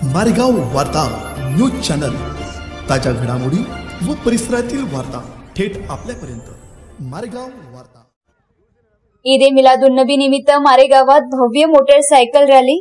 मारेगाव वार्ता news channel, ताज्या घडामोडी व परिसरातील वार्ता थेट आपल्यापर्यंत। मारेगाव वार्ता। ईद ए मिलादुन्नबी निमित्त मारेगावात भव्य मोटरसायकल रॅली।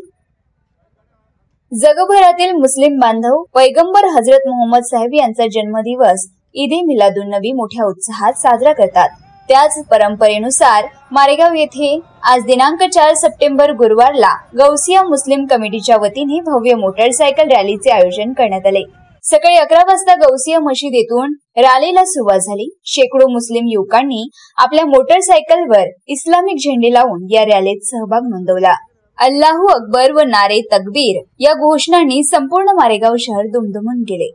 जगभरातील मुस्लिम बांधव पैगंबर हजरत मोहम्मद साहेब यांचा जन्मदिवस ईद ए मिलादुन्नबी मोठ्या उत्साहात साजरा करतात। त्याच परंपरेनुसार मारेगाव येथे आज दिनांक 4 सप्टेंबर गुरुवारला गौसिया मुस्लिम कमिटीच्या वतीने भव्य मोटरसायकल रॅलीचे आयोजन करण्यात आले। सकाळी 11 वाजता गौसिया मशिदीतून रॅलीला सुरुवात झाली। शेकडो मुस्लिम युवकांनी आपल्या मोटरसायकलवर इस्लामिक झेंडे लावून या रॅलीत सहभाग नोंदवला। अल्लाहू अकबर व नारे तकबीर या घोषणांनी संपूर्ण मारेगाव शहर दुमदुमून गेले।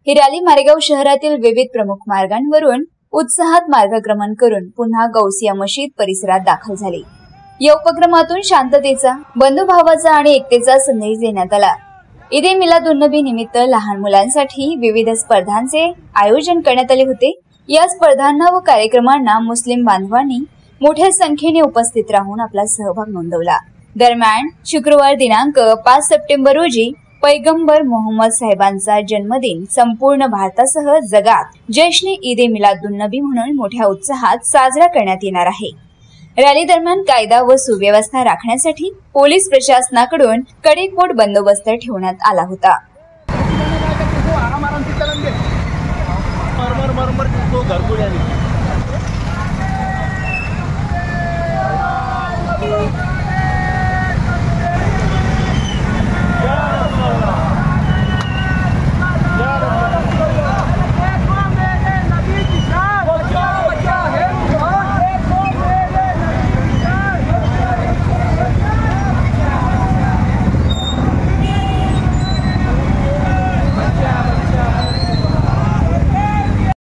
ही रॅली मारेगाव शहरातील विविध प्रमुख मार्गांवरून उत्साहात मार्गक्रमण करून पुन्हा गौसिया मशीद परिसरात दाखल झाली। या उपक्रमातून शांततेचा, बंधुभावाचा आणि एकतेचा संदेश देण्यात आला। ईद ए मिलादुन्नबी निमित्त लहान मुलांसाठी विविध स्पर्धांचे आयोजन करण्यात आले होते। या स्पर्धांना व कार्यक्रमांना मुस्लिम बांधवांनी मोठ्या संख्येने उपस्थित राहून आपला सहभाग नोंदवला। दरम्यान शुक्रवार दिनांक 5 सप्टेंबर रोजी पैगंबर मोहम्मद साहेबांचा जन्मदिन संपूर्ण भारतासह जगात जश्न ईद ए मिलादुन्नबी म्हणून मोठ्या उत्साहात साजरा करण्यात येणार आहे। रॅली दरम्यान कायदा व सुव्यवस्था राखण्यासाठी पोलीस प्रशासनाकडून कडेकोट बंदोबस्त ठेवण्यात आला होता।